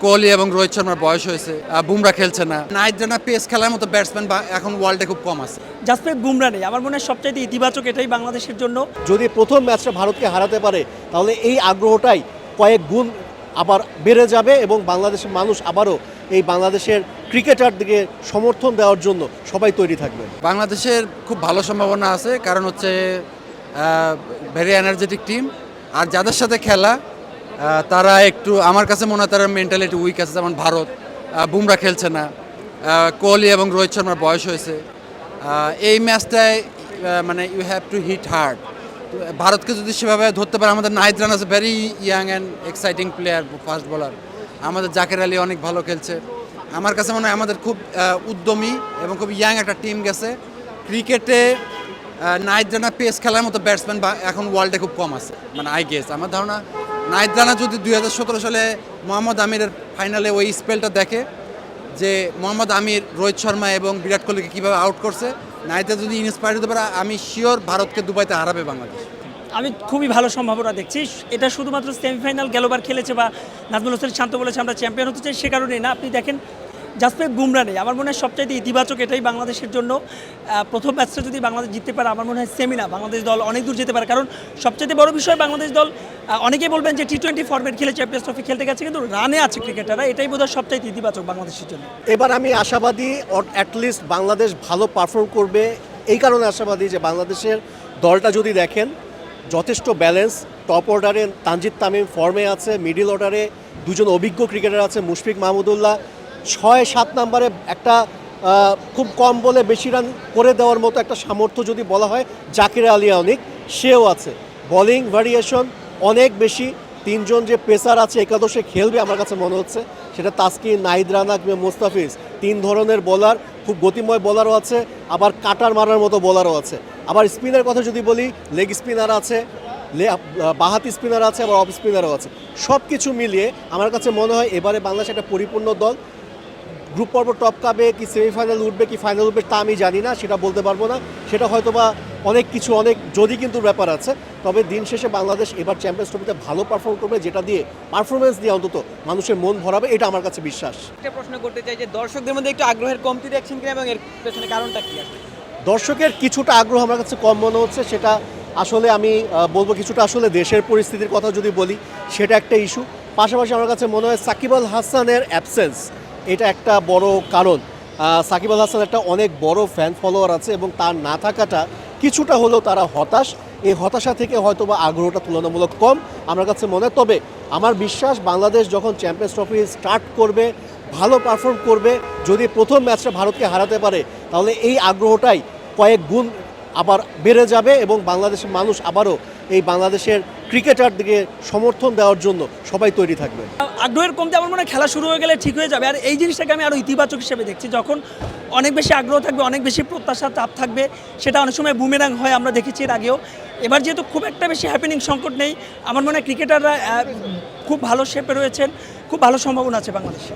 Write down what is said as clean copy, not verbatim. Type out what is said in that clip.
কোহলি এবং রোহিত শর্মার বয়স হয়েছে, বুমরা খেলছে না, নাইট রানা পেস খেলার মতো ব্যাটসম্যান এখন ওয়ার্ল্ডে খুব কম আছে। জাসপ্রীত বুমরা নেই, আমার মনে হয় সবচাইতে ইতিবাচক এটাই বাংলাদেশের জন্য। যদি প্রথম ম্যাচটা ভারতকে হারাতে পারে তাহলে এই আগ্রহটাই কয়েক গুণ আবার বেড়ে যাবে এবং বাংলাদেশের মানুষ আবারও এই বাংলাদেশের ক্রিকেটারদিকে সমর্থন দেওয়ার জন্য সবাই তৈরি থাকবে। বাংলাদেশের খুব ভালো সম্ভাবনা আছে, কারণ হচ্ছে ভেরি এনার্জেটিক টিম, আর যাদের সাথে খেলা তারা একটু, আমার কাছে মনে হয় তারা মেন্টালিটি উইক আছে। যেমন ভারত, বুমরা খেলছে না, কোহলি এবং রোহিত শর্মার বয়স হয়েছে। এই ম্যাচটায় মানে you have to hit hard. ভারতকে যদি সেভাবে ধরতে পারে, আমাদের নাহিদ রানা আছে very young and exciting player, fast bowler. আমাদের জাকের আলী অনেক ভালো খেলছে। আমার কাছে মনে হয় আমাদের খুব উদ্যমী এবং খুব ইয়াং একটা টিম গেছে। ক্রিকেটে নাহিদ রানা পেস খেলার মতো ব্যাটসম্যান এখন ওয়ার্ল্ডে খুব কম আছে, মানে আই গেস। আমার ধারণা নাহিদ রানা যদি 2017 সালে মোহাম্মদ আমিরের ফাইনালে ওই স্পেলটা দেখে, যে মোহাম্মদ আমির রোহিত শর্মা এবং বিরাট কোহলিকে কীভাবে আউট করছে, নাহিদা যদি ইন্সপায়ার হতে পারে, আমি শিওর ভারতকে দুবাইতে হারাবে বাংলাদেশ। আমি খুবই ভালো সম্ভাবনা দেখছি। এটা শুধুমাত্র সেমিফাইনাল গেলোবার খেলেছে বা নাজমুল হোসেন শান্ত বলেছে আমরা চ্যাম্পিয়ন হতে চাই, সে কারণেই না। আপনি দেখেন জাসপ্রীত বুমরা নেই, আমার মনে হয় সবচাইতে ইতিবাচক এটাই বাংলাদেশের জন্য। প্রথম ম্যাচটা যদি বাংলাদেশ জিততে পারে, আমার মনে হয় সেমিনা বাংলাদেশ দল অনেক দূর যেতে পারে। কারণ সবচাইতে বড় বিষয়, বাংলাদেশ দল অনেকেই বলবেন যে টি20 ফরম্যাট খেলে চ্যাম্পিয়ন্স ট্রফি খেলতে গেছে, কিন্তু রানে আছে ক্রিকেটাররা, এটাই বোধহয় সবচাইতে ইতিবাচক বাংলাদেশের জন্য। এবার আমি আশাবাদী অ্যাটলিস্ট বাংলাদেশ ভালো পারফর্ম করবে। এই কারণে আশাবাদী যে বাংলাদেশের দলটা যদি দেখেন যথেষ্ট ব্যালেন্স। টপ অর্ডারে তানজিদ তামিম ফর্মে আছে, মিডল অর্ডারে দুজন অভিজ্ঞ ক্রিকেটার আছে, মুশফিক মাহমুদুল্লাহ। 6-7 নম্বরে একটা খুব কম বলে বেশি রান করে দেওয়ার মতো একটা সামর্থ্য যদি বলা হয়, জাকির আলী অনেক সেও আছে। বোলিং ভ্যারিয়েশন অনেক বেশি। 3 জন যে পেসার আছে একাদশে খেলবে আমার কাছে মনে হচ্ছে, সেটা তাসকিন, নাহিদ রানা কিংবা মোস্তাফিজ। 3 ধরনের বোলার, খুব গতিময় বোলারও আছে, আবার কাটার মারার মতো বোলারও আছে। আবার স্পিনের কথা যদি বলি, লেগ স্পিনার আছে, বাহাতি স্পিনার আছে, আবার অফ স্পিনারও আছে। সব কিছু মিলিয়ে আমার কাছে মনে হয় এবারে বাংলাদেশ একটা পরিপূর্ণ দল। গ্রুপ পর্ব টপ কাবে কি সেমিফাইনাল উঠবে কি ফাইনাল উঠবে তা আমি জানি না, সেটা বলতে পারবো না। সেটা হয়তো বা অনেক কিছু, অনেক যদি কিন্তু ব্যাপার আছে। তবে দিন শেষে বাংলাদেশ এবার চ্যাম্পিয়ন্স ট্রফিতে ভালো পারফর্ম করবে, যেটা দিয়ে পারফরমেন্স দিয়ে অন্তত মানুষের মন ভরাবে, এটা আমার কাছে বিশ্বাস। একটা প্রশ্ন করতে চাই যে দর্শকদের মধ্যে একটু আগ্রহের কমতি দেখছেন কিনা এবং এর পেছনে কারণটা কি? দর্শকের কিছুটা আগ্রহ আমার কাছে কম মনে হচ্ছে। সেটা আসলে আমি বলবো কিছুটা আসলে দেশের পরিস্থিতির কথা যদি বলি, সেটা একটা ইস্যু। পাশাপাশি আমার কাছে মনে হয় সাকিব আল হাসানের অ্যাবসেন্স, এটা একটা বড় কারণ। সাকিব আল হাসান একটা অনেক বড় ফ্যান ফলোয়ার আছে এবং তার না থাকাটা কিছুটা হলেও তারা হতাশ। এই হতাশা থেকে হয়তো বা আগ্রহটা তুলনামূলক কম আমার কাছে মনে হয়। তবে আমার বিশ্বাস বাংলাদেশ যখন চ্যাম্পিয়ন্স ট্রফি স্টার্ট করবে, ভালো পারফর্ম করবে, যদি প্রথম ম্যাচটা ভারতকে হারাতে পারে তাহলে এই আগ্রহটাই কয়েক গুণ আবার বেড়ে যাবে এবং বাংলাদেশের মানুষ আবারও এই বাংলাদেশের ক্রিকেটারদিকে সমর্থন দেওয়ার জন্য সবাই তৈরি থাকবে। আগ্রহের কমতে আমার মনে হয় খেলা শুরু হয়ে গেলে ঠিক হয়ে যাবে। আর এই জিনিসটাকে আমি আরও ইতিবাচক হিসেবে দেখছি। যখন অনেক বেশি আগ্রহ থাকবে, অনেক বেশি প্রত্যাশা চাপ থাকবে, সেটা অনেক সময় বুমেরাং হয়, আমরা দেখেছি এর আগেও। এবার যেহেতু খুব একটা বেশি হ্যাপেনিং সংকট নেই, আমার মনে হয় ক্রিকেটাররা খুব ভালো শেপে রয়েছেন, খুব ভালো সম্ভাবনা আছে বাংলাদেশে।